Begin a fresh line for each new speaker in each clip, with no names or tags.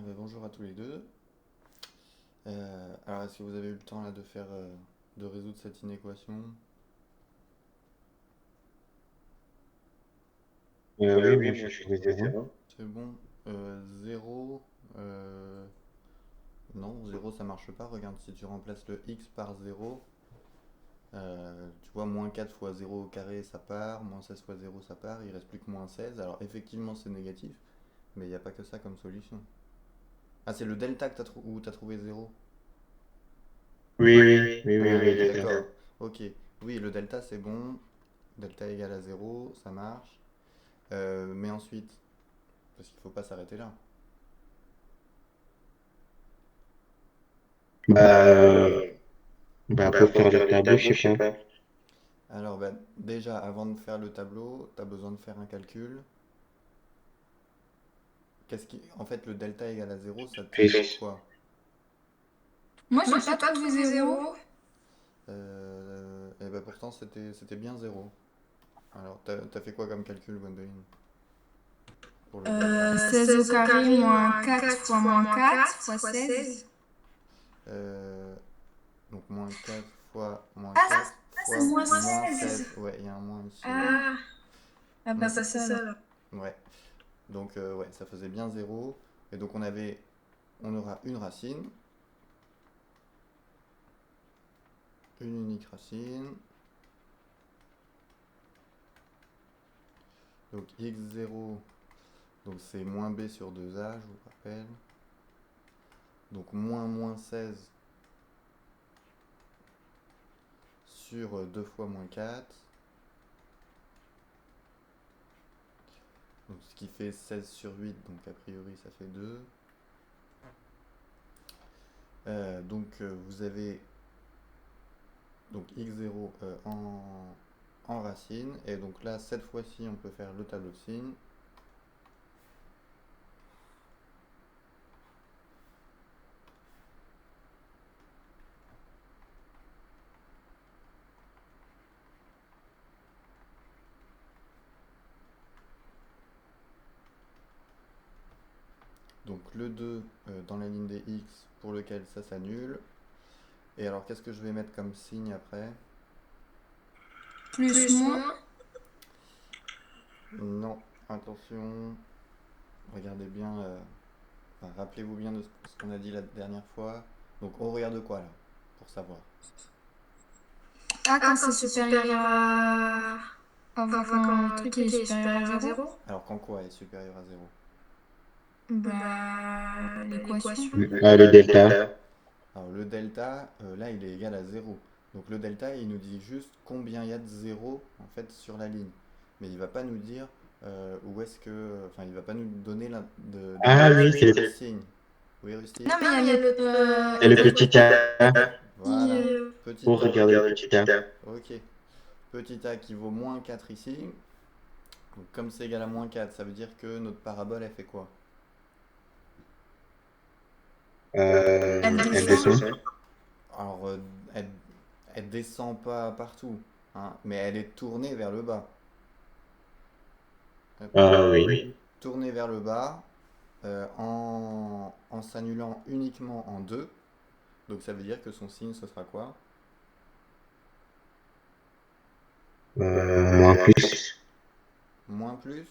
Bonjour à tous les deux. Alors, est-ce que vous avez eu le temps là de résoudre cette inéquation?
Oui, moi
Oui,
je
moi je
suis
suis
les
sur les
zéros.
zéros. C'est bon. 0. Non, 0 ça marche pas. Regarde, si tu remplaces le x par 0, tu vois, moins 4 fois 0 au carré ça part, moins 16 fois 0 ça part, il reste plus que moins 16. Alors, effectivement, c'est négatif, mais il n'y a pas que ça comme solution. Ah, c'est le delta que où tu as trouvé 0.
Oui,
Ah
le
oui,
delta.
d'accord. Ok. Oui, le delta c'est bon. Delta égale à 0, ça marche. Mais ensuite, parce qu'il ne faut pas s'arrêter là.
Bah,
Euh,
pour
pour
faire le
faire le
tableau, je
tableau,
sais
je sais
pas.
pas. Alors, bah, déjà, avant de faire le tableau, tu as besoin de faire un calcul. En fait, le delta égale à 0, ça te fait
Plus.
quoi?
Moi,
Moi,
j'ai
j'ai
pas
pas
trouvé
trouvé
zéro.
0. Et bah, pourtant, c'était bien 0. Alors, t'as fait quoi comme calcul, Gwendoline, pour le delta?
16 au
16 au
carré
carré
moins
moins
4
4
fois
fois
moins
moins
4
4
fois
fois
16.
16. Donc, moins 4 fois moins
Ah,
4
c'est
fois
moins
moins
16.
16. Ouais, il y a un moins ici.
Ah,
Ah,
ah
ah
bah
bah
c'est
c'est
ça alors.
ça là. Ouais. Donc, ouais, ça faisait bien 0. Et donc, on aura une racine, une unique racine. Donc, x0, donc c'est moins b sur 2a, je vous rappelle. Donc, moins 16 sur 2 fois moins 4. Donc, ce qui fait 16 sur 8, donc a priori ça fait 2. Donc, vous avez donc x0 en racine. Et donc là, cette fois-ci, on peut faire le tableau de signes. Donc le 2 dans la ligne des x pour lequel ça s'annule. Et alors qu'est-ce que je vais mettre comme signe après?
Plus
Plus
moins.
moins. Non, attention, regardez bien, enfin, rappelez-vous bien de ce qu'on a dit la dernière fois. Donc on regarde quoi là, pour savoir?
Ah,
Ah,
quand
quand
c'est
c'est
supérieur
supérieur
à...
à...
Enfin,
Enfin,
quand le
quand le
truc il est
truc il est
supérieur à
supérieur à
zéro.
zéro. Alors quand quoi est supérieur à zéro?
Bah, l'équation.
L'équation.
Le
Le
delta.
delta. Alors le delta, là il est égal à zéro. Donc le delta il nous dit juste combien il y a de zéro en fait sur la ligne. Mais il va pas nous dire où est-ce que... Enfin il va pas nous donner
Ah oui,
d'indice de signe. Oui, Rusty?
Non, mais
Non,
il y a
mais il y a
c'est le
le
petit
petit
A.
A.
petit,
Voilà, petit
Pour
A.
regarder le
Regarde le
petit
petit
A.
A. Ok. Petit A qui vaut moins 4 ici. Donc comme c'est égal à moins 4, ça veut dire que notre parabole elle fait quoi?
elle
Elle
Elle
descend.
descend.
descend. Alors elle, elle descend pas partout, hein, mais elle est tournée vers le bas. Hop.
Oui.
Oui. Tournée vers le bas en s'annulant uniquement en 2. Donc ça veut dire que son signe ce sera quoi?
Moins
Moins
plus.
plus. Moins plus?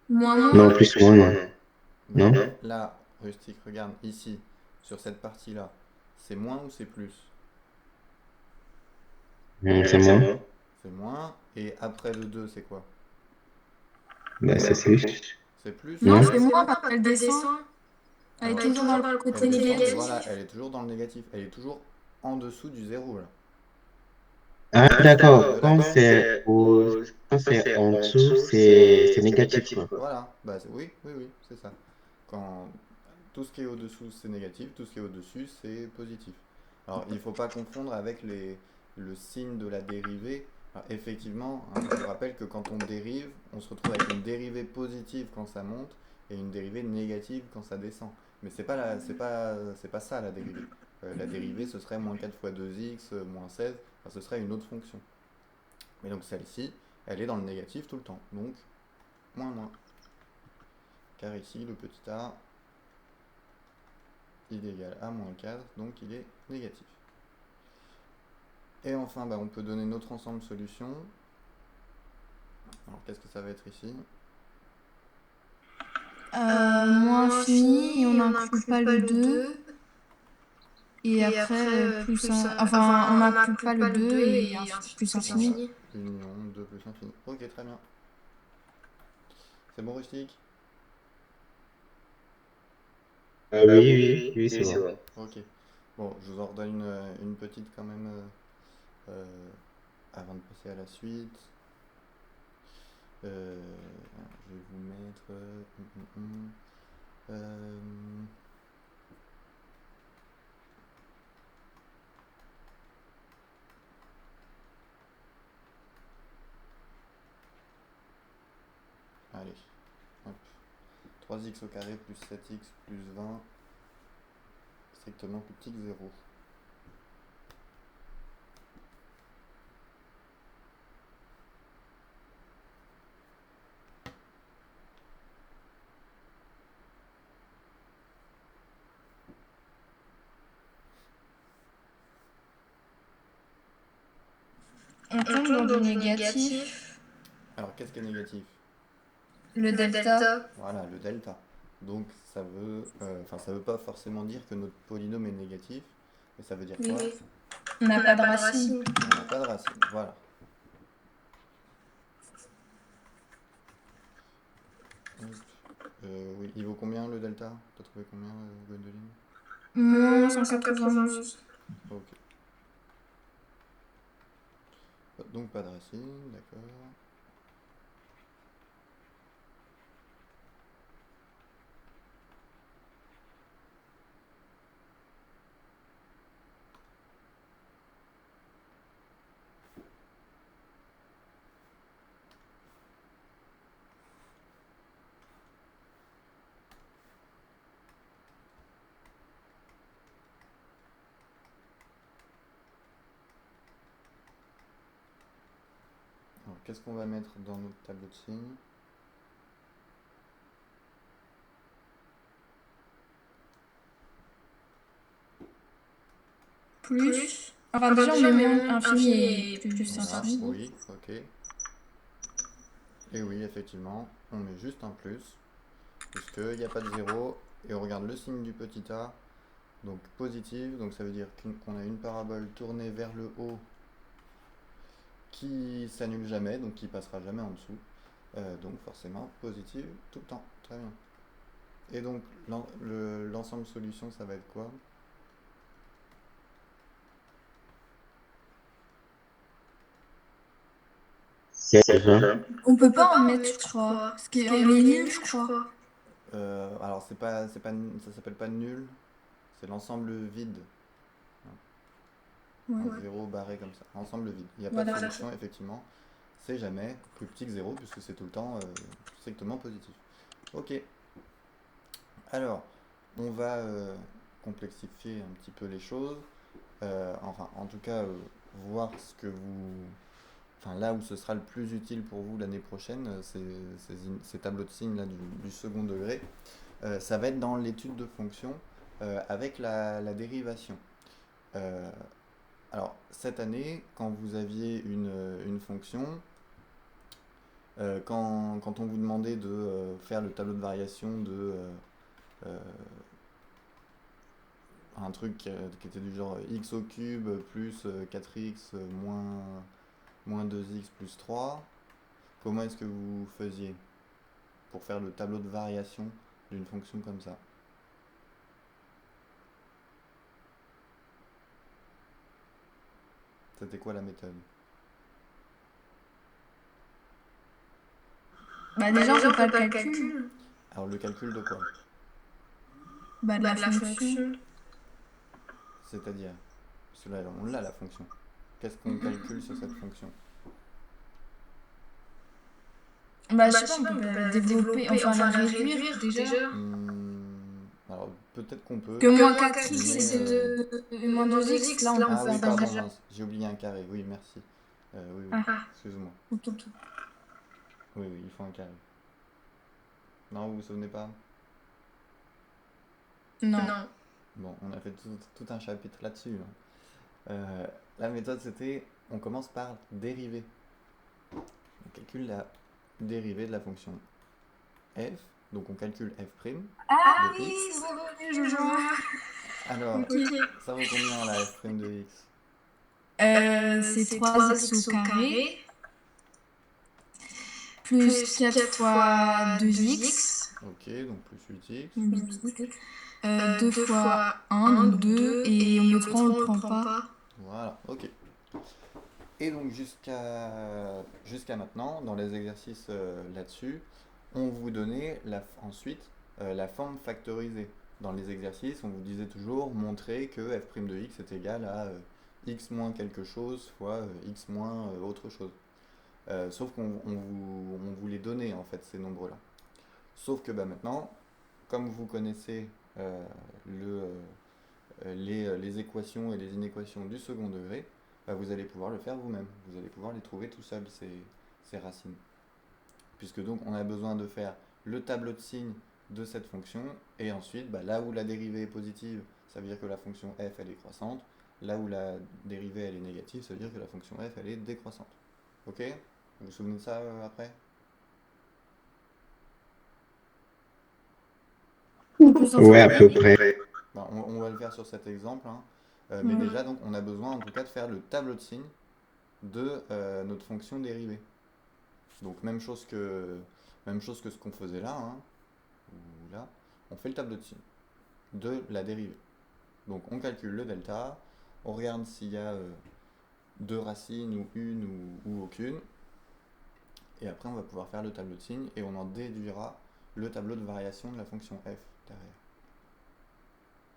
Moins
Non,
moins.
Non,
non,
plus
plus
moins,
moins,
non.
non. Bah,
Non?
non. Là, Rustic, regarde, ici, sur cette partie-là, c'est moins ou c'est plus?
C'est
C'est
moins.
moins. C'est moins. Et après le 2 c'est quoi?
Bah,
Bah,
c'est
c'est
plus.
plus. C'est plus?
Non,
Non,
Non?
c'est
c'est
moins
moins
parce
parce
qu'elle
qu'elle
descend.
descend.
Elle est
Elle est
toujours dans
toujours
le
dans le
côté
Elle descend, mais
négatif.
voilà, elle est toujours dans le négatif. Elle est toujours en dessous du zéro, là.
Ah
En dessous de
d'accord.
la
Quand
ligne.
c'est quand
Quand
c'est
c'est
en
en
dessous,
dessous,
c'est
c'est
négatif,
négatif,
quoi.
quoi. Voilà, bah, oui, oui, oui, c'est ça. Quand tout ce qui est au-dessous, c'est négatif, tout ce qui est au-dessus, c'est positif. Alors, il ne faut pas confondre avec le signe de la dérivée. Alors, effectivement, hein, je vous rappelle que quand on dérive, on se retrouve avec une dérivée positive quand ça monte et une dérivée négative quand ça descend. Mais c'est pas ça la dérivée. La dérivée, ce serait moins 4 fois 2x, moins 16, enfin, ce serait une autre fonction. Mais donc celle-ci, elle est dans le négatif tout le temps. Donc, moins moins. Car ici, le petit a il est égal à moins 4, donc il est négatif. Et enfin, on peut donner notre ensemble solution. Alors, qu'est-ce que ça va être ici?
Moins infini, et on n'inclut pas le 2. Et après, enfin, on n'inclut pas le 2 et plus infini.
Union 2 plus infini. Ok, très bien. C'est bon, Rustique?
Oui, c'est bon.
Ok. Bon, je vous en redonne une petite quand même avant de passer à la suite. Je vais vous mettre. Euh, allez, hop. 3x au carré plus 7x plus 20, strictement plus petit que 0.
On tombe dans du négatif.
Alors, qu'est-ce qui est négatif?
Le delta.
Voilà, le delta. Donc, ça veut pas forcément dire que notre polynôme est négatif, mais ça veut dire quoi?
On n'a pas de racine.
On n'a pas de racine, voilà. Oui, il vaut combien le delta? T'as trouvé combien, Gwendoline?
Moins 191.
Ok. Donc pas de racine, d'accord. Alors qu'est-ce qu'on va mettre dans notre tableau de signes?
Plus. Enfin, déjà, on met moins infini et plus
Voilà,
infini.
oui, ok. Et oui, effectivement, on met juste un plus, puisqu'il n'y a pas de 0, et on regarde le signe du petit a, donc positif, donc ça veut dire qu'on a une parabole tournée vers le haut qui s'annule jamais, donc qui passera jamais en dessous. Donc forcément positive tout le temps, très bien. Et donc l'ensemble solution, ça va être quoi?
C'est ça.
On peut pas en mettre, je crois. Parce qu'on est nul, je crois.
Alors ça s'appelle pas nul, c'est l'ensemble vide.
Ouais.
Un zéro barré comme ça, ensemble vide. Il n'y a pas
Voilà.
de solution, effectivement. C'est jamais plus petit que 0 puisque c'est tout le temps strictement positif. Ok. Alors, on va complexifier un petit peu les choses. Enfin, en tout cas, voir ce que vous... Enfin, là où ce sera le plus utile pour vous l'année prochaine, ces tableaux de signes là, du second degré, ça va être dans l'étude de fonctions avec la dérivation. Alors, cette année, quand vous aviez une fonction, quand on vous demandait de faire le tableau de variation de euh, un truc qui était du genre x au cube plus 4x moins 2x plus 3, comment est-ce que vous faisiez pour faire le tableau de variation d'une fonction comme ça? C'était quoi la méthode?
Bah, déjà, on fait pas le calcul.
Alors le calcul de quoi?
Bah, de la fonction.
C'est-à-dire, parce que là on l'a la fonction. Qu'est-ce qu'on calcule sur cette fonction?
Bah, je sais pas, on peut la développer, enfin la réduire déjà.
Alors peut-être qu'on peut.
Que moins 4x,
mais,
c'est moins 2x. Là, on peut
Ah oui,
faire
pardon,
déjà.
mince, j'ai oublié un carré. Oui, merci. Oui,
Ah,
excuse-moi.
ok.
Oui, il faut un carré. Non, vous vous souvenez pas?
Non.
Bon, on a fait tout un chapitre là-dessus, hein. La méthode, c'était, on commence par dériver. On calcule la dérivée de la fonction f. Donc on calcule f'
Ah
de
oui,
x.
c'est revenu, je vois.
Alors,
Ok.
ça vaut combien la f' de x?
C'est 3x au carré plus 4 fois 2x.
Ok, donc plus 8x.
2 fois 1, donc 2. Et on met 3, on le prend pas.
Voilà, ok. Et donc jusqu'à maintenant, dans les exercices là-dessus, on vous donnait ensuite la forme factorisée. Dans les exercices, on vous disait toujours montrer que f' de x est égal à x moins quelque chose fois x moins autre chose. Sauf qu'on vous les donnait en fait ces nombres-là. Sauf que bah, maintenant, comme vous connaissez euh, les équations et les inéquations du second degré, bah, vous allez pouvoir le faire vous-même. Vous allez pouvoir les trouver tout seul, ces racines. Puisque donc on a besoin de faire le tableau de signes de cette fonction, et ensuite, bah, là où la dérivée est positive, ça veut dire que la fonction f elle est croissante. Là où la dérivée elle est négative, ça veut dire que la fonction f elle est décroissante. Ok? Vous vous souvenez de ça après?
Ouais, à peu près.
Bah, on va le faire sur cet exemple, hein. Mais déjà, donc, on a besoin en tout cas de faire le tableau de signes de notre fonction dérivée. Donc même chose que ce qu'on faisait là, hein, ou là, on fait le tableau de signes de la dérivée. Donc on calcule le delta, on regarde s'il y a deux racines ou une ou aucune, et après on va pouvoir faire le tableau de signes et on en déduira le tableau de variation de la fonction f derrière.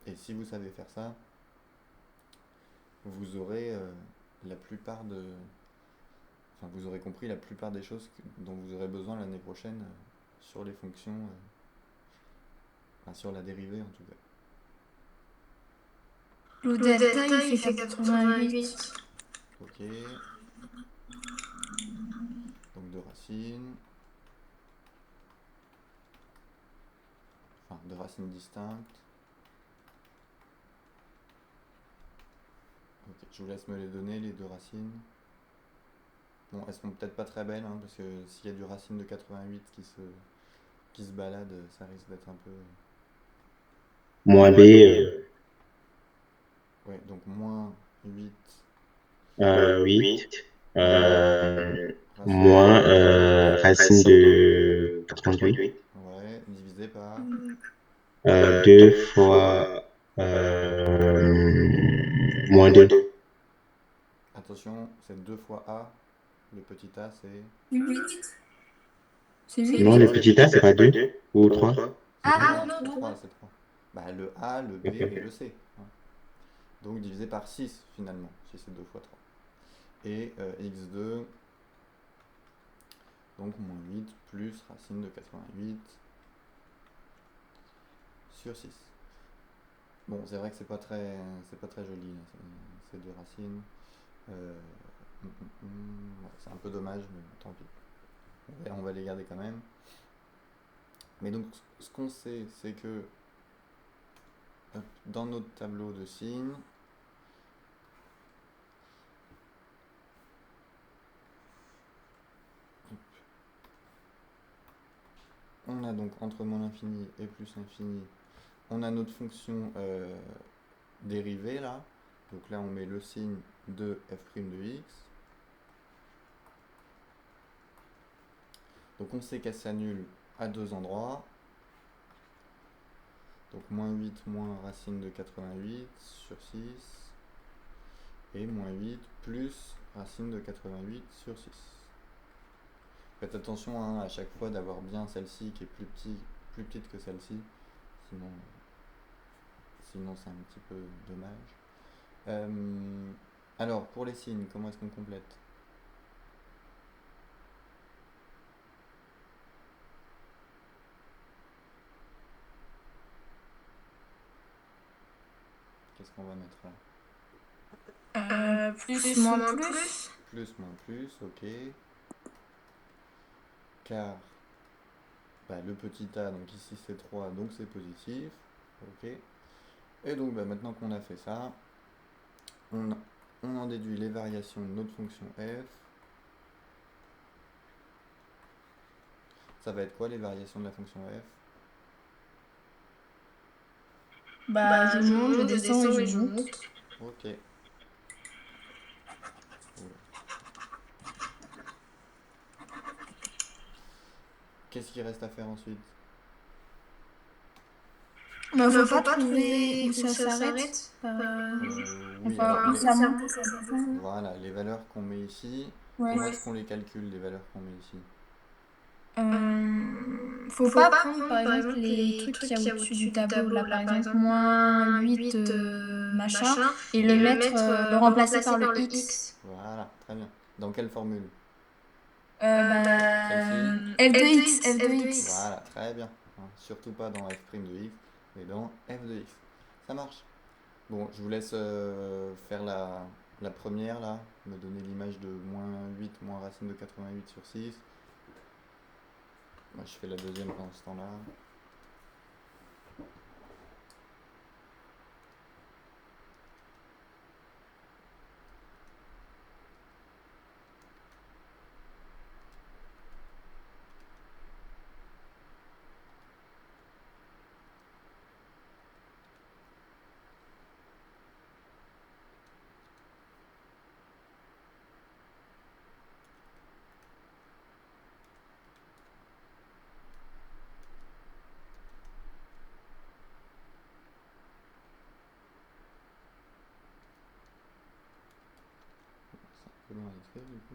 Et si vous savez faire ça, vous aurez la plupart de, enfin, vous aurez compris la plupart des choses dont vous aurez besoin l'année prochaine sur les fonctions, enfin, sur la dérivée en tout cas.
Le delta, il fait 88.
Ok, donc deux racines, enfin deux racines distinctes. Ok, je vous laisse me les donner, les deux racines. Bon, elles sont peut-être pas très belles, hein, parce que s'il y a du racine de 88 qui se balade, ça risque d'être un peu...
Moins B,
Ouais, donc moins 8
8,
racine de
moins
88.
racine de 88,
Ouais, divisé par...
2 fois moins 2.
Attention, c'est 2 fois A. Le petit a, c'est...
8. C'est
Non,
8.
le petit a, c'est pas 2 ou 3.
C'est
Ah
3,
non,
c'est 3,
3.
c'est 3. Bah, le A, le B
Ok.
et le C, hein. Donc divisé par 6 finalement, si c'est 2 fois 3. Et x2, donc moins 8 plus racine de 88 sur 6. Bon, c'est vrai que c'est pas très joli, hein, ces deux racines. Euh, ouais, c'est un peu dommage, mais tant pis. On va les garder quand même. Mais donc, ce qu'on sait, c'est que hop, dans notre tableau de signes, on a donc entre moins l'infini et plus l'infini, on a notre fonction dérivée là. Donc là, on met le signe de f' de x. Donc on sait qu'elle s'annule à deux endroits. Donc moins 8 moins racine de 88 sur 6. Et moins 8 plus racine de 88 sur 6. Faites attention, hein, à chaque fois d'avoir bien celle-ci qui est plus petite que celle-ci. Sinon, sinon c'est un petit peu dommage. Alors, pour les signes, comment est-ce qu'on complète? Qu'est-ce qu'on va mettre là?
Plus, moins plus.
Plus, moins plus, ok. Car bah, le petit a, donc ici c'est 3, donc c'est positif. Ok. Et donc maintenant qu'on a fait ça, on, on en déduit les variations de notre fonction f. Ça va être quoi les variations de la fonction f?
Je monte, je descends et je monte.
Ok. Oula. Qu'est-ce qu'il reste à faire ensuite?
Faut pas trouver où ça s'arrête.
Oui,
Enfin,
alors
où ça monte, où ça descend.
voilà, les valeurs qu'on met ici,
Ouais.
comment est-ce qu'on les calcule, les valeurs qu'on met ici?
Faut pas prendre par exemple les trucs qu'il y a au-dessus du tableau, là par exemple moins 8 machin, et le remplacer par le x.
Voilà, très bien. Dans quelle formule?
F2x, F2x.
Voilà, très bien. Hein, surtout pas dans f' de x, mais dans f de x. Ça marche. Bon, je vous laisse faire la première là, me donner l'image de moins 8 moins racine de 88 sur 6. Moi je fais la deuxième pendant ce temps-là. C'est un peu long à écrire du coup.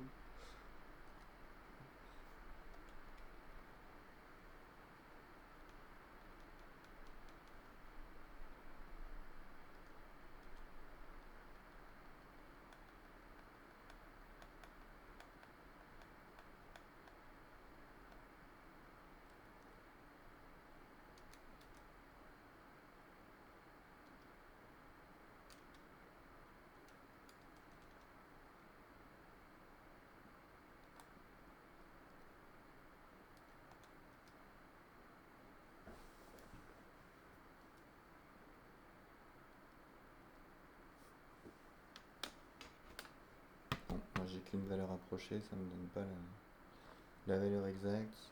Bon, moi j'ai qu'une valeur approchée, ça me donne pas la valeur exacte.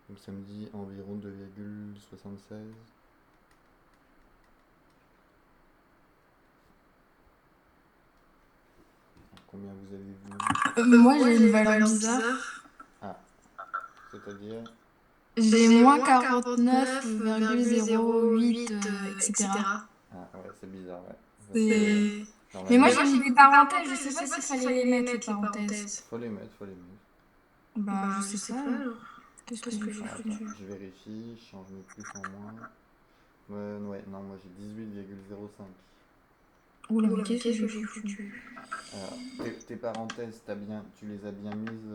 Donc ça me dit environ 2,76. Combien vous avez vu?
Moi j'ai une valeur bizarre.
Ah, c'est-à-dire?
J'ai moins 49,08, etc.
Ah ouais, c'est bizarre, ouais.
Mais
Normalement,
moi j'ai mis des parenthèses, je sais pas s'il fallait les mettre les parenthèses.
faut les mettre, faut les mettre.
Je sais pas. Qu'est-ce que j'ai
Alors,
foutu?
attends, je vérifie, je change mes plus en moins. Ouais, non, moi j'ai 18,05.
Oula, mais qu'est-ce que j'ai foutu?
Alors, tes parenthèses, tu les as bien mises.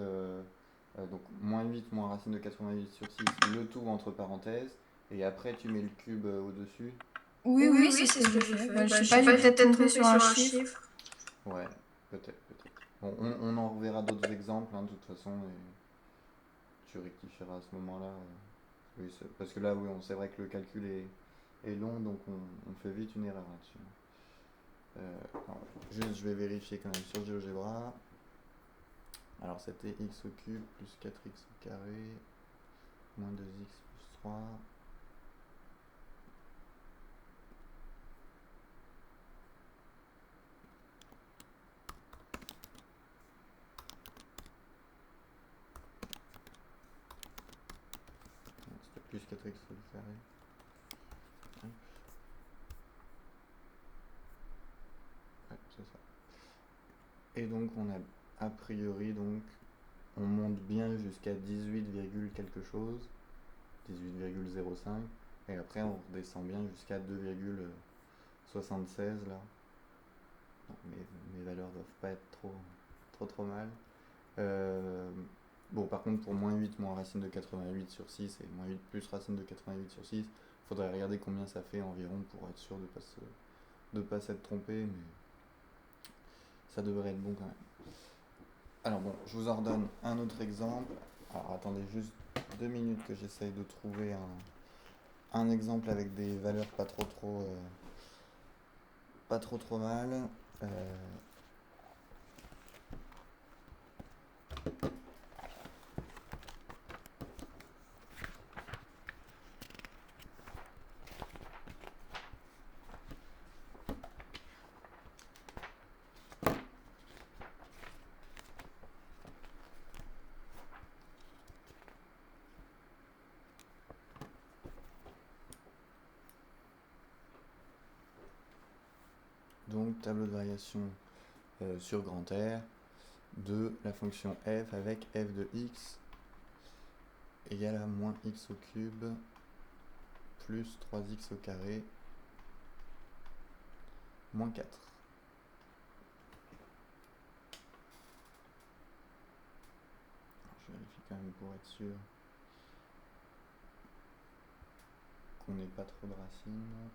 Donc, moins 8, moins racine de 88 sur 6, le tout entre parenthèses. Et après, tu mets le cube au-dessus.
Oui, c'est ce que j'ai fait. Je sais pas, j'ai peut-être trompé sur un chiffre.
Ouais, peut-être. Bon, on en reverra d'autres exemples, hein, de toute façon. Et tu rectifieras à ce moment-là. Oui, parce que là, oui, c'est vrai que le calcul est long, donc on fait vite une erreur là-dessus. Juste, je vais vérifier quand même sur GeoGebra. Alors, c'était x au cube plus 4x au carré moins 2x plus 3. C'était plus 4x au carré. Ouais, c'est ça. Et donc, a priori, donc, on monte bien jusqu'à 18, quelque chose, 18,05, et après on redescend bien jusqu'à 2,76 là. Non, mes valeurs doivent pas être trop mal. Bon, par contre, pour moins 8, moins racine de 88 sur 6 et moins 8 plus racine de 88 sur 6, faudrait regarder combien ça fait environ pour être sûr de pas s'être trompé, mais ça devrait être bon quand même. Alors bon, je vous en redonne un autre exemple. Alors attendez juste 2 minutes que j'essaye de trouver un exemple avec des valeurs pas trop pas trop mal. Donc tableau de variation sur grand R de la fonction f avec f de x égale à moins x au cube plus 3x au carré moins 4. Je vérifie quand même pour être sûr qu'on n'ait pas trop de racines.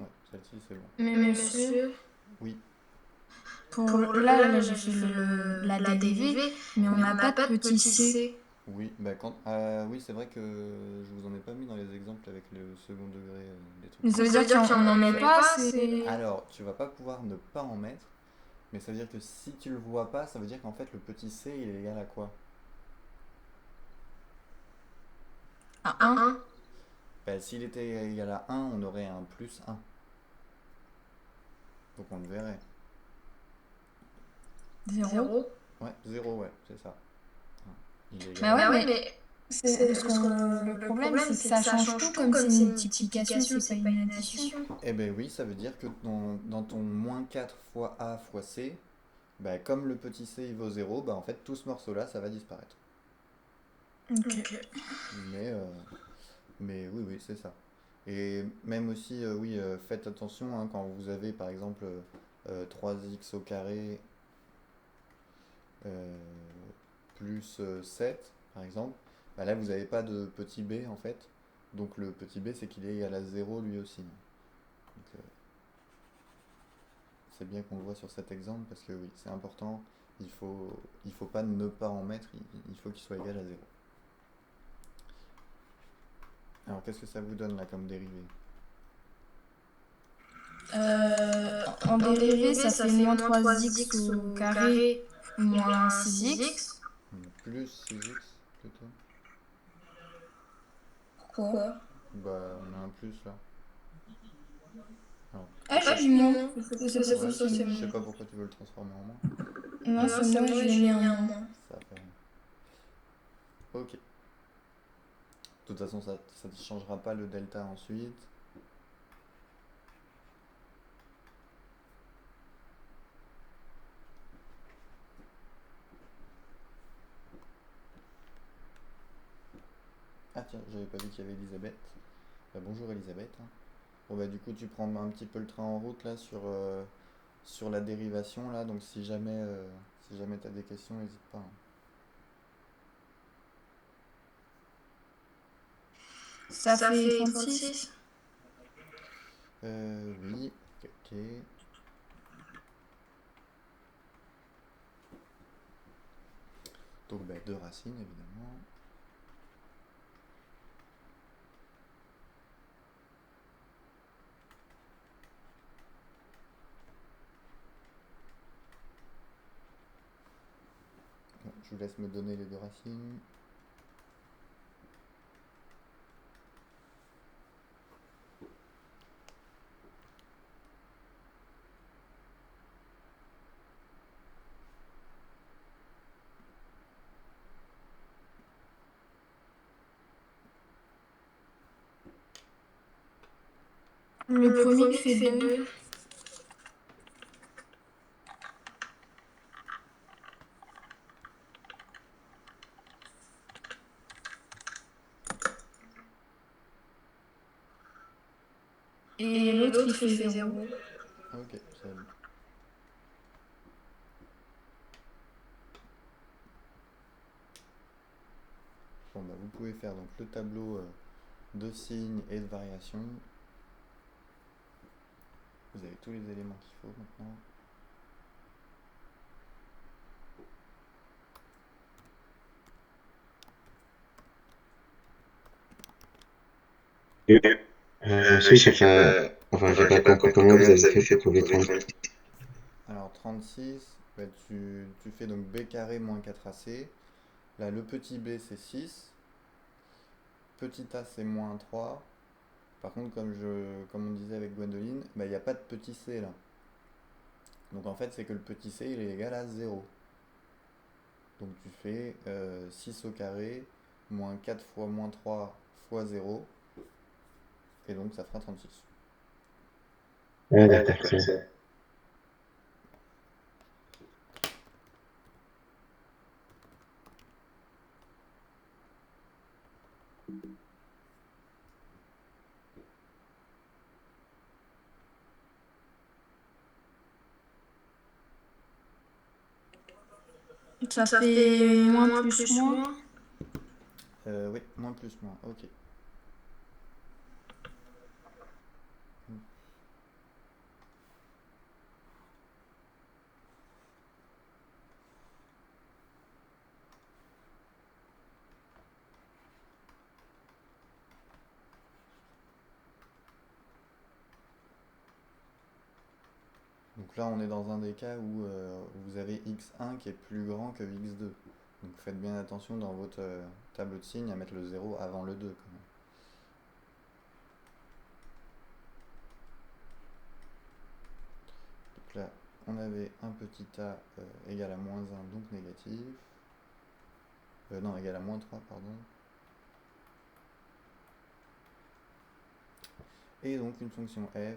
Ouais, celle-ci c'est bon.
Mais monsieur,
Oui.
là j'ai fait la dérivée, mais on n'a pas de petit c.
Oui, oui, c'est vrai que je vous en ai pas mis dans les exemples avec le second degré des trucs.
Mais ça veut dire qu'on n'en met pas, c'est...
Alors, tu vas pas pouvoir ne pas en mettre, mais ça veut dire que si tu le vois pas, ça veut dire qu'en fait le petit c il est égal à quoi?
À 1.
Bah, s'il était égal à 1, on aurait un plus 1. Donc on le verrait.
0.
Ouais, 0, ouais, c'est ça. Il est égal
Bah
à
ouais, mais parce que le problème, c'est que ça change tout, comme c'est une multiplication, c'est pas une addition.
Eh ben oui, ça veut dire que dans ton moins 4 fois A fois C, bah, comme le petit c il vaut 0, bah, en fait tout ce morceau-là, ça va disparaître.
Ok.
Mais oui, oui, c'est ça. Et même aussi, oui, faites attention hein, quand vous avez par exemple 3x au carré euh, plus 7, par exemple, bah là vous n'avez pas de petit b en fait. Donc le petit b c'est qu'il est égal à 0 lui aussi. Donc c'est bien qu'on le voit sur cet exemple parce que oui, c'est important. Il faut pas ne pas en mettre, il faut qu'il soit égal à 0. Alors qu'est-ce que ça vous donne là comme dérivée?
En dérivé, ça fait moins 3x au carré moins 6x.
Plus 6x plutôt.
Pourquoi?
Bah on a un plus là. Alors,
Ah, j'ai dit moins.
ouais, je sais pas pourquoi tu veux le transformer en moins.
Non, c'est moi, je l'ai mis en moins.
Ça fait rien. Ok. De toute façon, ça ne changera pas le delta ensuite. Ah tiens, j'avais pas vu qu'il y avait Elisabeth. Bah, bonjour Elisabeth. Bon bah du coup tu prends un petit peu le train en route là sur la dérivation là, donc si jamais t'as des questions, n'hésite pas.
Ça fait 36.
Oui, ok. Donc bah, 2 racines évidemment. Bon, je vous laisse me donner les 2 racines.
Le premier fait 2. Et l'autre, il fait 0.
Ok, ça va. vous pouvez faire donc le tableau de signes et de variations. Vous avez tous les éléments qu'il faut maintenant.
Ensuite, j'ai pas compris comment vous avez fait pour trouver 30.
Alors 36, bah, tu fais donc b carré moins 4ac. Là, le petit b c'est 6. Petit a c'est moins 3. Par contre, comme on disait avec Gwendoline, bah, il n'y a pas de petit c là. Donc en fait, c'est que le petit c il est égal à 0. Donc tu fais 6 au carré moins 4 fois moins 3 fois 0. Et donc ça fera 36.
Ah, d'accord, c'est bon.
Ça fait moins plus moins.
Oui, moins plus moins, ok. Donc là, on est dans un des cas où vous avez x1 qui est plus grand que x2. Donc faites bien attention dans votre tableau de signes à mettre le 0 avant le 2 quand même. Donc là, on avait un petit a égal à moins 1, donc négatif. Non, égal à moins 3, pardon. Et donc une fonction f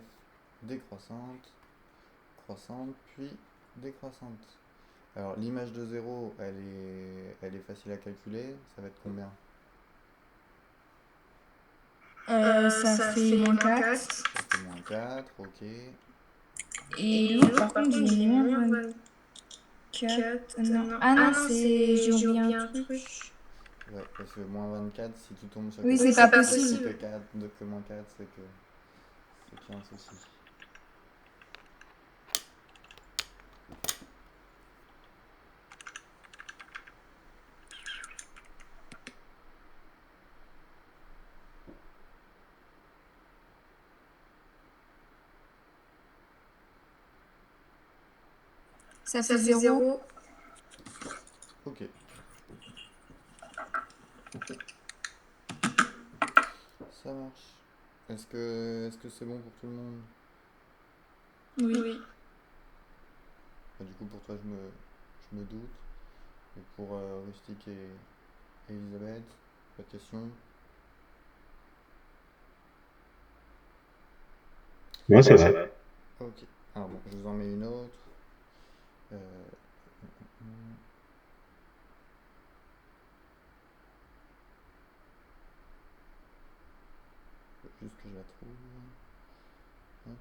décroissante, croissante, puis décroissante. Alors l'image de 0, elle est facile à calculer. Ça va être combien?
Ça fait moins 4.
Ça fait moins 4, ok.
Et l'autre, par contre, j'ai mis moins 24. Non. Ah non, j'ai oublié un truc.
Ouais, parce que moins 24, si tu tombes sur
Oui,
quelque
c'est
chose
pas
qui fait
possible.
que 4, que moins 4, c'est qu'il y a un souci.
Ça fait 0.
Ok. Ça marche. Est-ce que c'est bon pour tout le monde?
Oui.
Du coup, pour toi, je me doute. Et pour Rustic et Elisabeth, pas de questions?
Moi, ça va.
Ok. Alors bon, je vous en mets une autre. Euh, faut juste que je la trouve. Hop.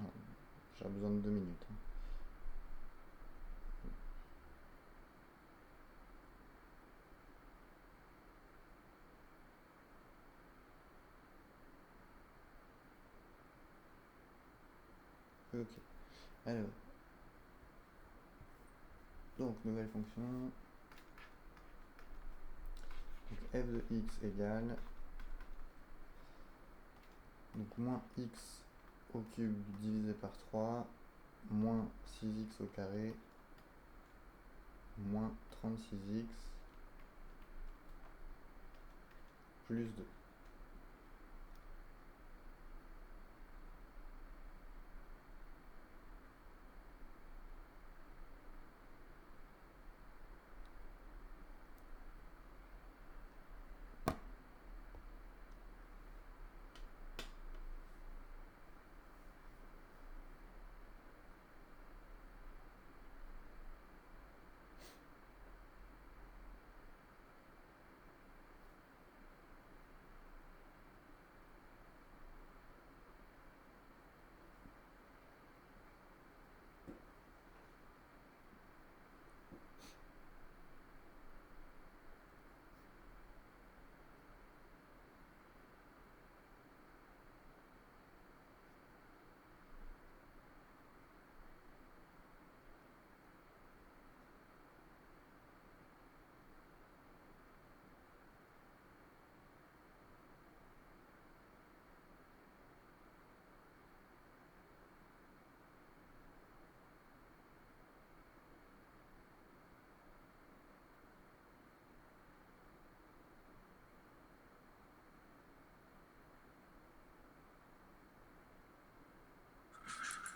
Alors, j'ai besoin de 2 minutes. Ok. Alors. Donc, nouvelle fonction. Donc, f de x égale. Donc, moins x au cube divisé par 3, moins 6x au carré, moins 36x, plus 2.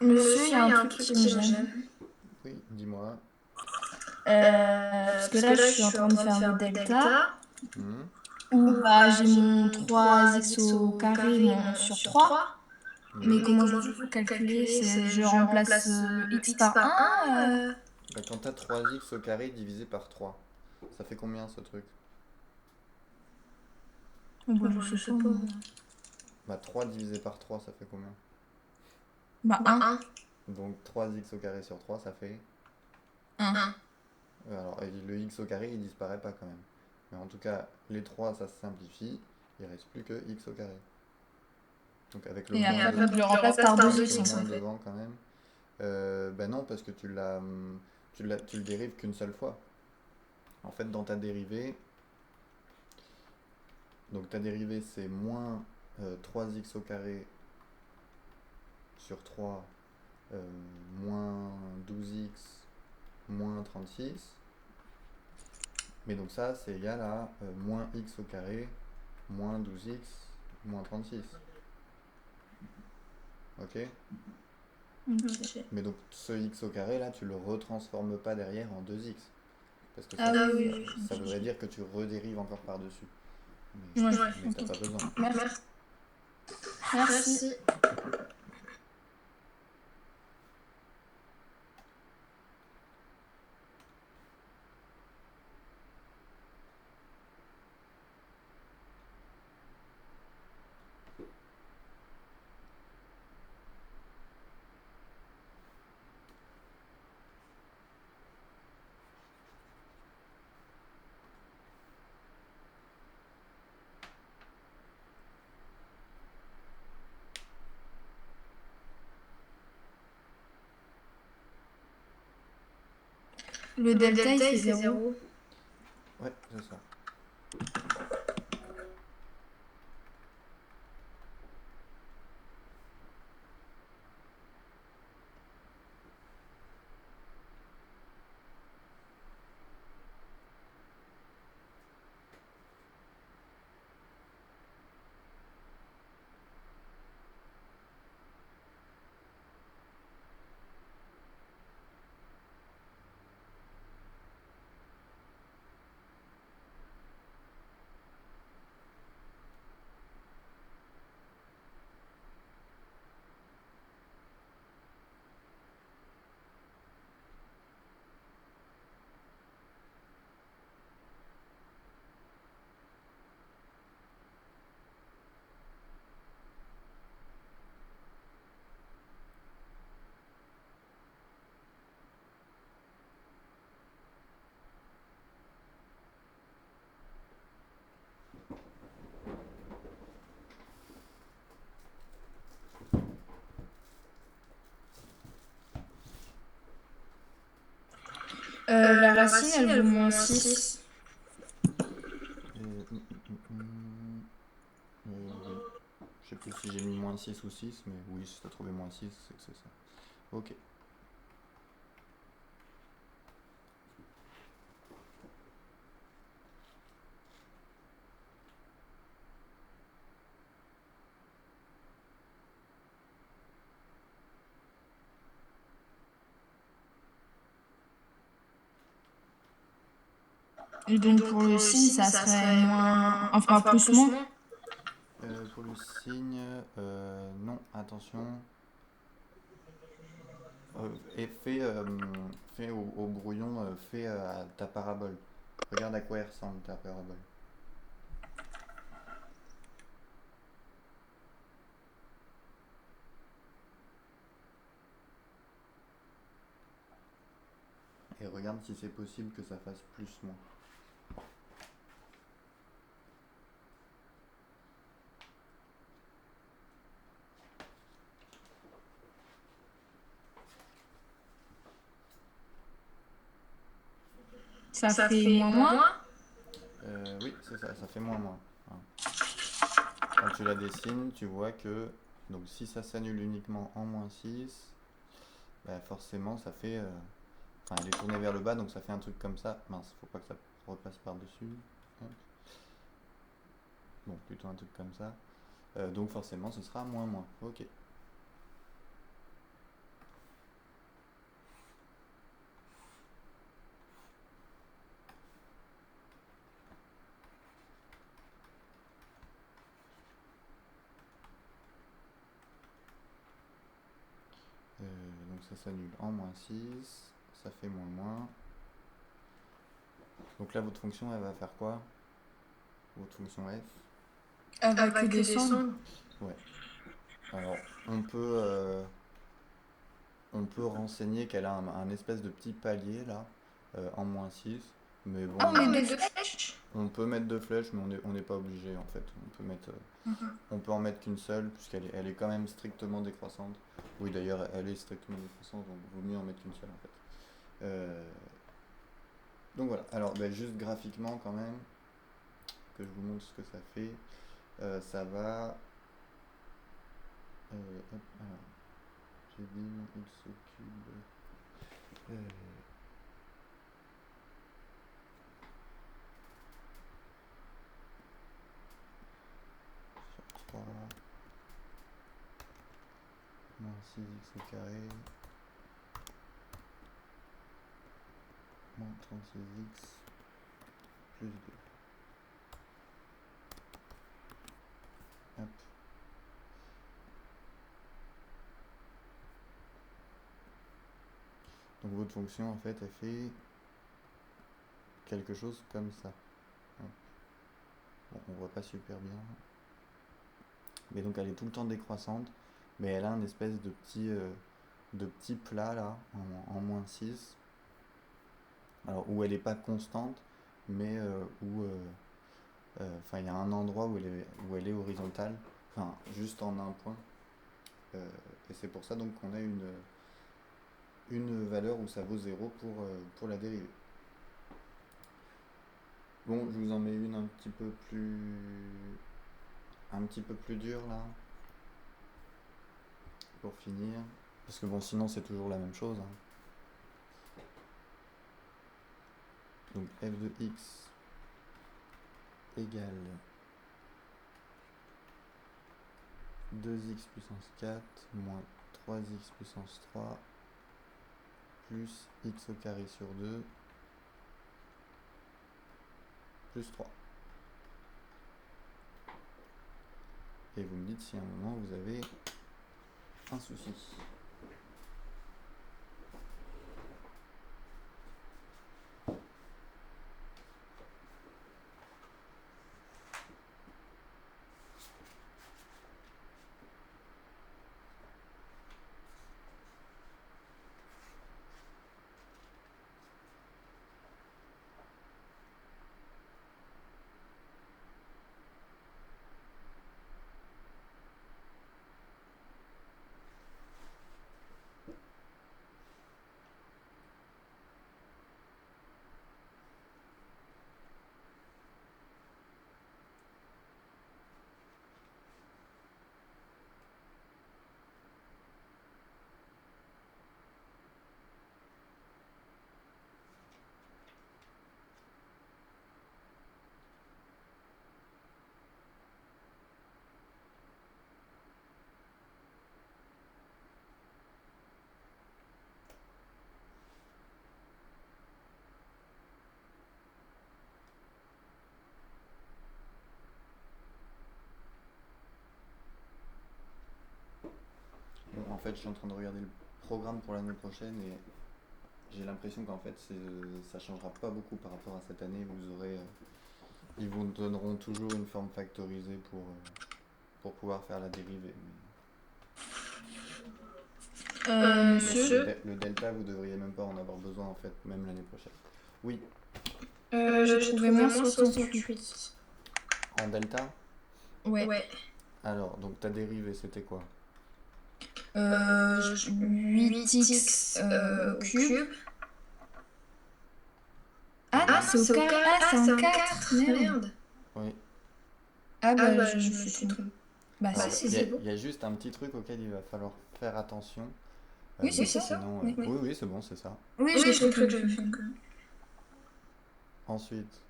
Monsieur, il y a un truc qui me gêne.
Oui, dis-moi.
Parce que là, je suis en train de faire le delta,
Hmm.
où bah, j'ai mon 3x au carré sur 3. Mais
Oui.
comment je fais pour calculer? Je remplace le x par 1.
Bah, quand tu as 3x au carré divisé par 3, ça fait combien ce truc?
Bon, bah, je sais pas, moi.
Bah 3 divisé par 3, ça fait combien?
Bah, 1.
Donc 3x au carré sur 3, ça fait...
1.
Alors, et le x au carré, il disparaît pas quand même. Mais en tout cas, les 3, ça se simplifie. Il reste plus que x au carré. Donc avec le
Et
moins
après,
devant.
je le remplace par 2x,
Le
en
moins
fait.
devant quand même. Bah non, parce que tu le dérives qu'une seule fois. En fait, dans ta dérivée, donc ta dérivée c'est moins 3x au carré sur 3 moins 12x moins 36. Mais donc ça, c'est égal à moins x au carré moins 12x moins 36. Ok?
Ok.
Mais donc ce x au carré là, tu le retransformes pas derrière en 2x. Parce que
Ah
ça,
oui,
ça
oui.
voudrait dire que tu redérives encore par-dessus.
Ouais,
Mais t'as
ok.
pas besoin.
Merci. Merci. Le delta, il fait 0.
Ouais, c'est ça.
La racine, elle vaut moins 6.
Oui. Je sais plus si j'ai mis moins 6 ou 6, mais oui, si t'as trouvé moins 6, c'est que c'est ça. Ok.
Et donc, pour le signe, ça serait moins. Enfin, plus-moins.
Pour le signe, non, attention. Et fais au brouillon, fais ta parabole. Regarde à quoi elle ressemble ta parabole. Et regarde si c'est possible que ça fasse plus moins.
Ça fait moins.
Oui, c'est ça, ça fait moins moins. Hein. Quand tu la dessines, tu vois que donc si ça s'annule uniquement en moins 6, bah forcément ça fait... Enfin, elle est tournée vers le bas, donc ça fait un truc comme ça. Mince, faut pas que ça repasse par-dessus. Hop. Bon, plutôt un truc comme ça. Donc forcément, ce sera moins moins. Ok. ça s'annule en moins 6, ça fait moins moins. Donc là, votre fonction, elle va faire quoi? Votre fonction f?
Elle va que descendre.
Ouais. Alors, on peut renseigner qu'elle a un espèce de petit palier là, en moins 6. Mais bon,
Ah, on met deux flèches.
on peut mettre deux flèches, mais on n'est pas obligé en fait. On peut en mettre qu'une seule, puisqu'elle est quand même strictement décroissante. Oui, d'ailleurs, elle est strictement décroissante, donc il vaut mieux en mettre qu'une seule en fait. Donc voilà, alors juste graphiquement quand même, que je vous montre ce que ça fait. Ça va. Hop, alors, j'ai dit mon x au cube. Sur 3 moins 6x au carré moins 36x plus 2. Hop. Donc votre fonction en fait elle fait quelque chose comme ça. Hop. Bon, on voit pas super bien. Mais donc elle est tout le temps décroissante, mais elle a un espèce de petit plat là, en moins 6. Alors où elle n'est pas constante, mais où il y a un endroit où elle est horizontale, enfin juste en un point. Et c'est pour ça donc qu'on a une valeur où ça vaut 0 pour la dérivée. Bon, je vous en mets une un petit peu plus dure là, pour finir. Parce que bon, sinon c'est toujours la même chose. Donc f de x égale 2x puissance 4 moins 3x puissance 3 plus x au carré sur 2 plus 3. Et vous me dites si à un moment vous avez un souci. Bon, en fait, je suis en train de regarder le programme pour l'année prochaine et j'ai l'impression qu'en fait, ça changera pas beaucoup par rapport à cette année. Ils vous donneront toujours une forme factorisée pour pouvoir faire la dérivée.
Monsieur,
Le delta, vous devriez même pas en avoir besoin en fait, même l'année prochaine. Oui,
j'ai trouvé moins 68.
en delta.
Ouais.
Alors, donc ta dérivée, c'était quoi?
8x au cube. Ah non, c'est au carré. Ah, c'est en 4. Merde.
Oui.
Ah bah, je me suis trompée. Bah,
Alors,
si, c'est bon.
il y a juste un petit truc auquel il va falloir faire attention.
Oui, c'est ça.
Sinon,
Oui.
oui, c'est bon, c'est ça.
Oui, j'ai cru que j'avais fait.
Ensuite,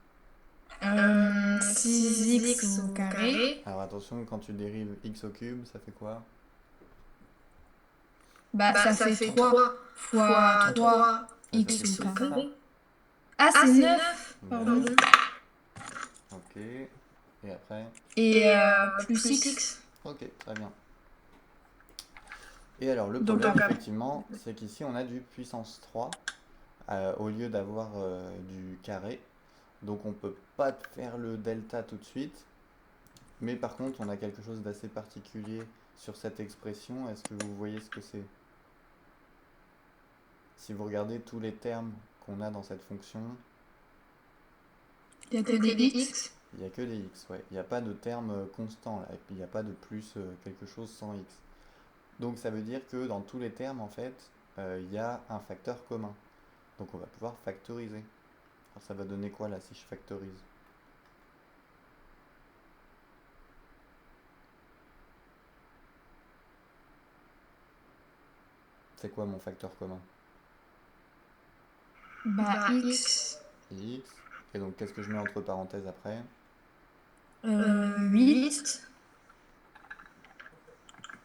6x au carré.
alors attention, quand tu dérives x au cube, ça fait quoi?
Bah, ça fait 3 fois 3 x au carré. Ah, c'est 9. Pardon.
Ok. Et après?
Et plus x.
Ok, très bien. Et alors le
Donc,
problème, effectivement, c'est qu'ici on a du puissance 3 au lieu d'avoir du carré. Donc on peut pas faire le delta tout de suite. Mais par contre, on a quelque chose d'assez particulier sur cette expression. Est-ce que vous voyez ce que c'est? Si vous regardez tous les termes qu'on a dans cette fonction,
il n'y a que des x.
il n'y a que des x, ouais. Il n'y a pas de terme constant là, et puis il n'y a pas de plus quelque chose sans x. Donc ça veut dire que dans tous les termes, en fait, il y a un facteur commun. Donc on va pouvoir factoriser. Alors ça va donner quoi là si je factorise? C'est quoi mon facteur commun?
Bah, x.
X. Et donc qu'est-ce que je mets entre parenthèses après?
8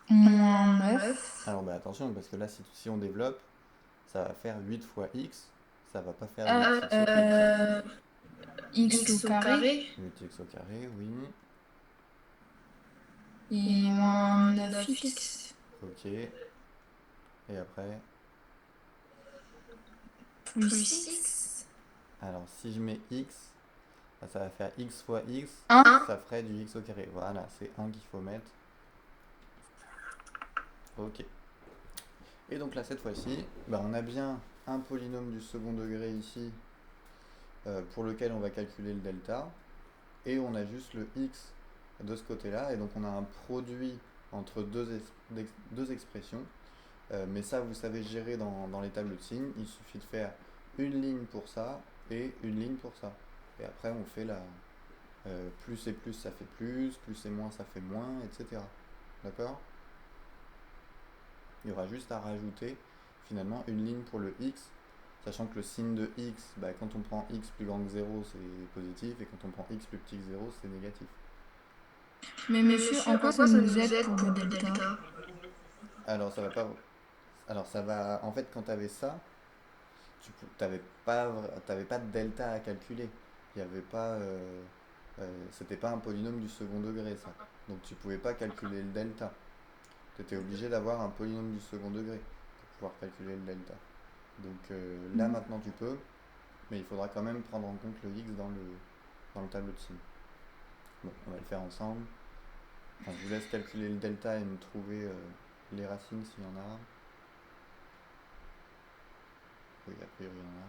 moins 9.
Alors bah attention, parce que là si on développe, ça va faire 8 fois x, ça va pas faire 8x au carré.
X au carré
8x au carré, oui.
et moins 9x
Ok. Et après,
plus x.
alors si je mets x, bah, ça va faire x fois x,
1.
ça ferait du x au carré. Voilà, c'est 1 qu'il faut mettre. Ok. Et donc là, cette fois-ci, bah, on a bien un polynôme du second degré ici, pour lequel on va calculer le delta, et on a juste le x de ce côté-là, et donc on a un produit entre deux expressions. Mais ça, vous savez gérer dans les tableaux de signes. Il suffit de faire une ligne pour ça et une ligne pour ça. Et après, on fait la plus et plus, ça fait plus et moins, ça fait moins, etc. D'accord? Il y aura juste à rajouter finalement une ligne pour le x, sachant que le signe de x, bah, quand on prend x plus grand que 0, c'est positif, et quand on prend x plus petit que 0, c'est négatif.
Mais monsieur, en quoi ça nous aide pour le delta?
Alors, ça va pas. Alors, ça va. En fait, quand tu avais ça, t'avais pas de delta à calculer. Il y avait pas, c'était pas un polynôme du second degré, ça. Donc tu pouvais pas calculer le delta. Tu étais obligé d'avoir un polynôme du second degré pour pouvoir calculer le delta. Donc là maintenant tu peux, mais il faudra quand même prendre en compte le x dans le tableau de signes. Bon, on va le faire ensemble. Enfin, je vous laisse calculer le delta et me trouver les racines s'il y en a. Oui, a priori il y en a.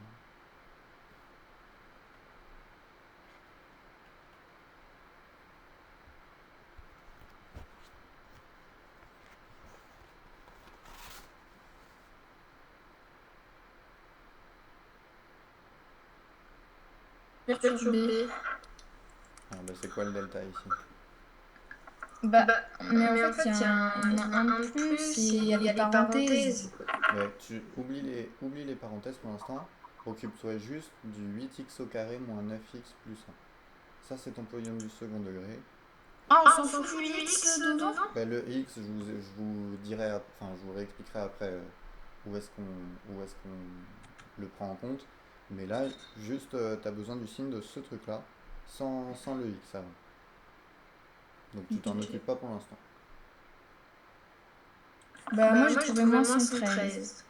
Perturbé.
Alors, bah, c'est quoi le delta ici?
Bah, mais en fait, il y en a un de plus et il y a des parenthèses.
Ouais, tu oublies les parenthèses pour l'instant. Occupe-toi juste du 8x au carré moins 9x plus 1. Ça, c'est ton polynôme du second degré.
Ah, on s'en fout du x devant?
Bah, le x, je vous dirai, enfin, je vous réexpliquerai après où est-ce qu'on le prend en compte. Mais là, juste, tu as besoin du signe de ce truc-là, sans le x avant. Donc, tu t'en occupes pas pour l'instant.
Bah, moi, j'ai trouvé moins 113.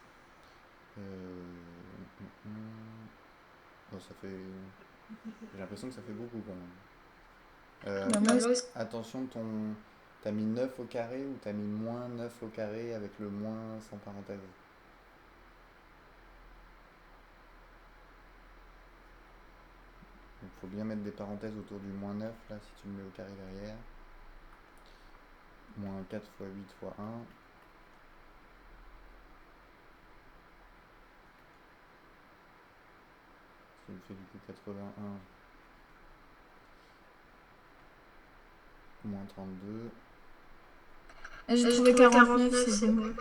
Bon, ça fait. J'ai l'impression que ça fait beaucoup quand même.
Bah, moi,
Attention, t'as mis 9 au carré ou t'as mis moins 9 au carré avec le moins sans parenthèse? Il faut bien mettre des parenthèses autour du moins 9 là si tu le mets au carré derrière. Moins 4 fois 8 fois 1. Ça me fait du coup 81. Moins 32.
j'ai trouvé 49, c'est bon.
Ouais,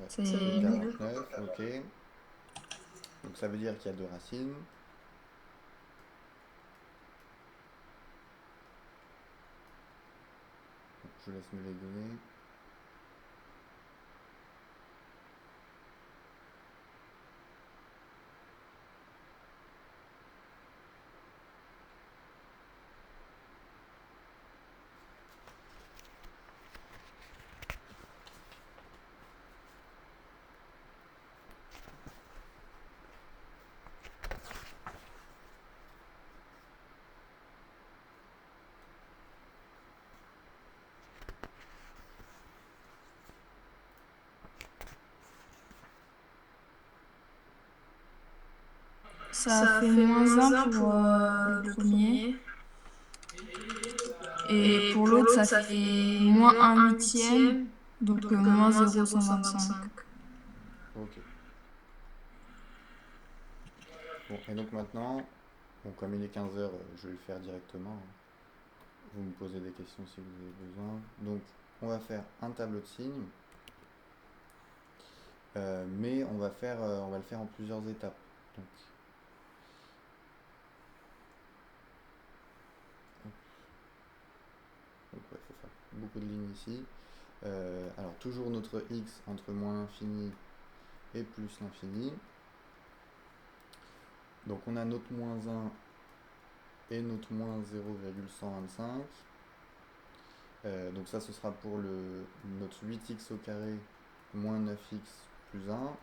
C'est
ça fait
nul.
49, ok. Donc ça veut dire qu'il y a deux racines. Donc, je laisse me les donner.
ça fait -1 pour le premier. Et pour l'autre, ça fait -1/8, donc -0,125.
Ok. Bon, et donc maintenant, bon, comme il est 15 h, je vais le faire directement, hein. Vous me posez des questions si vous avez besoin. Donc, on va faire un tableau de signes, mais on va le faire en plusieurs étapes. Donc, ouais, faut faire beaucoup de lignes ici. Alors, toujours notre x entre moins l'infini et plus l'infini. Donc, on a notre -1 et notre -0,125. Donc ça, ce sera pour notre 8x au carré moins 9x plus 1,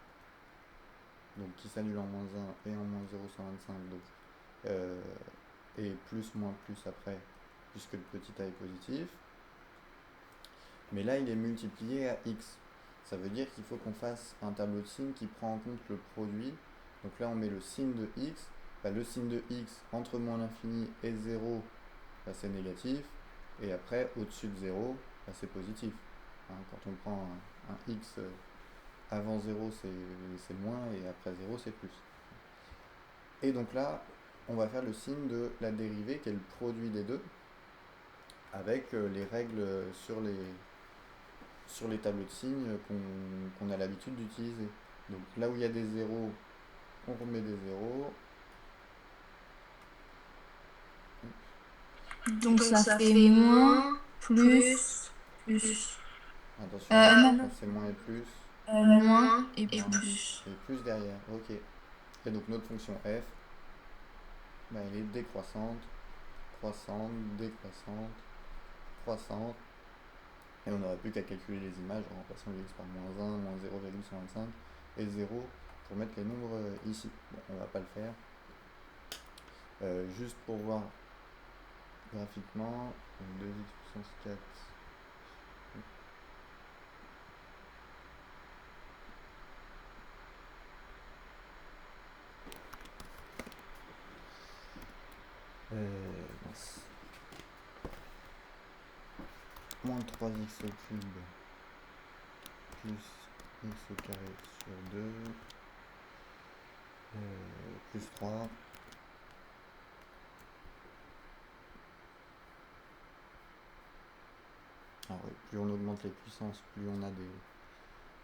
donc qui s'annule en -1 et en -0,125, donc, et plus moins plus après, puisque le petit a est positif. Mais là, il est multiplié à x. Ça veut dire qu'il faut qu'on fasse un tableau de signes qui prend en compte le produit. Donc là, on met le signe de x. Le signe de x entre moins l'infini et 0, c'est négatif. Et après, au-dessus de 0, c'est positif. Hein, quand on prend un x avant 0, c'est moins, et après 0, c'est plus. Et donc là, on va faire le signe de la dérivée, qui est le produit des deux, avec les règles sur les tableaux de signes qu'on a l'habitude d'utiliser. Donc là où il y a des zéros, on remet des zéros.
Donc ça fait moins, plus, plus.
Attention,
Non,
quand c'est moins et plus,
moins et
moins
plus.
et plus derrière. Ok. Et donc notre fonction f, elle est décroissante, croissante, décroissante, croissante. Et on n'aurait plus qu'à calculer les images en remplaçant le x par -1, -0,125 et 0 pour mettre les nombres ici. Bon, on va pas le faire. Juste pour voir graphiquement, 2x puissance 4. Mince. Moins 3x au cube plus x au carré sur 2 plus 3. Alors oui, plus on augmente les puissances, plus on a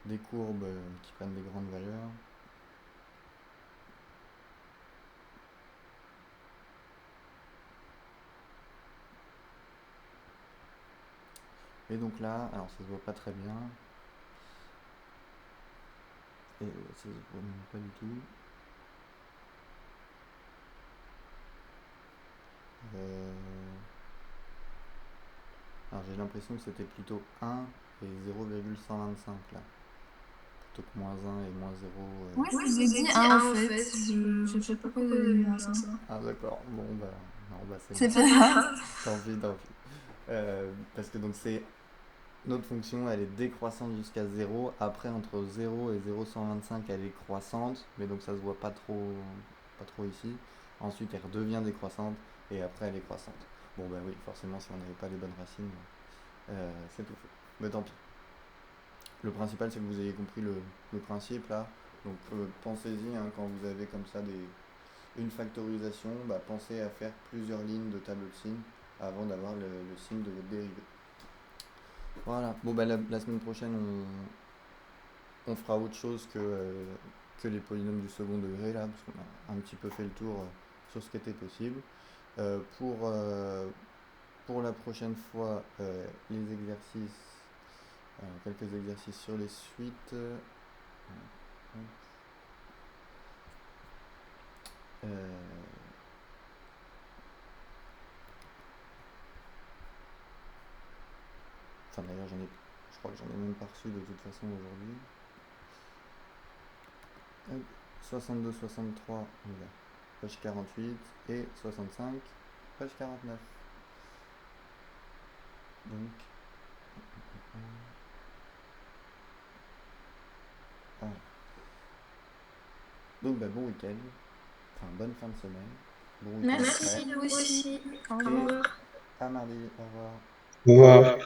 des courbes qui prennent des grandes valeurs. Et donc là, alors ça se voit pas très bien. Et ça se voit même pas du tout. Alors j'ai l'impression que c'était plutôt 1 et 0,125 là. Plutôt que -1 et -0.
Oui, je vous ai dit en fait. Je sais pas pourquoi vous avez mis ça.
Ah d'accord, bon bah, non,
C'est
mort.
pas grave.
Tant pis, tant pis. Parce que donc c'est notre fonction, elle est décroissante jusqu'à 0. Après, entre 0 et 0,125, elle est croissante, mais donc ça se voit pas trop ici. Ensuite, elle redevient décroissante, et après, elle est croissante. Bon, bah oui, forcément, si on n'avait pas les bonnes racines, c'est tout fait. Mais tant pis. Le principal, c'est que vous ayez compris le principe là. Donc, pensez-y, hein, quand vous avez comme ça une factorisation, pensez à faire plusieurs lignes de tableau de signes avant d'avoir le signe de votre dérivée. Voilà, bon la semaine prochaine on fera autre chose que les polynômes du second degré là, parce qu'on a un petit peu fait le tour sur ce qui était possible. Pour la prochaine fois, les exercices, quelques exercices sur les suites. Enfin d'ailleurs je crois que j'en ai même pas reçu de toute façon aujourd'hui. 62, 63, on y va. Page 48 et 65, page 49. Donc, ah. Donc bon week-end. bonne fin de semaine. Bon week-end
Merci,
après.
vous aussi. Au
Et
revoir.
à mardi. Au revoir.
Au revoir.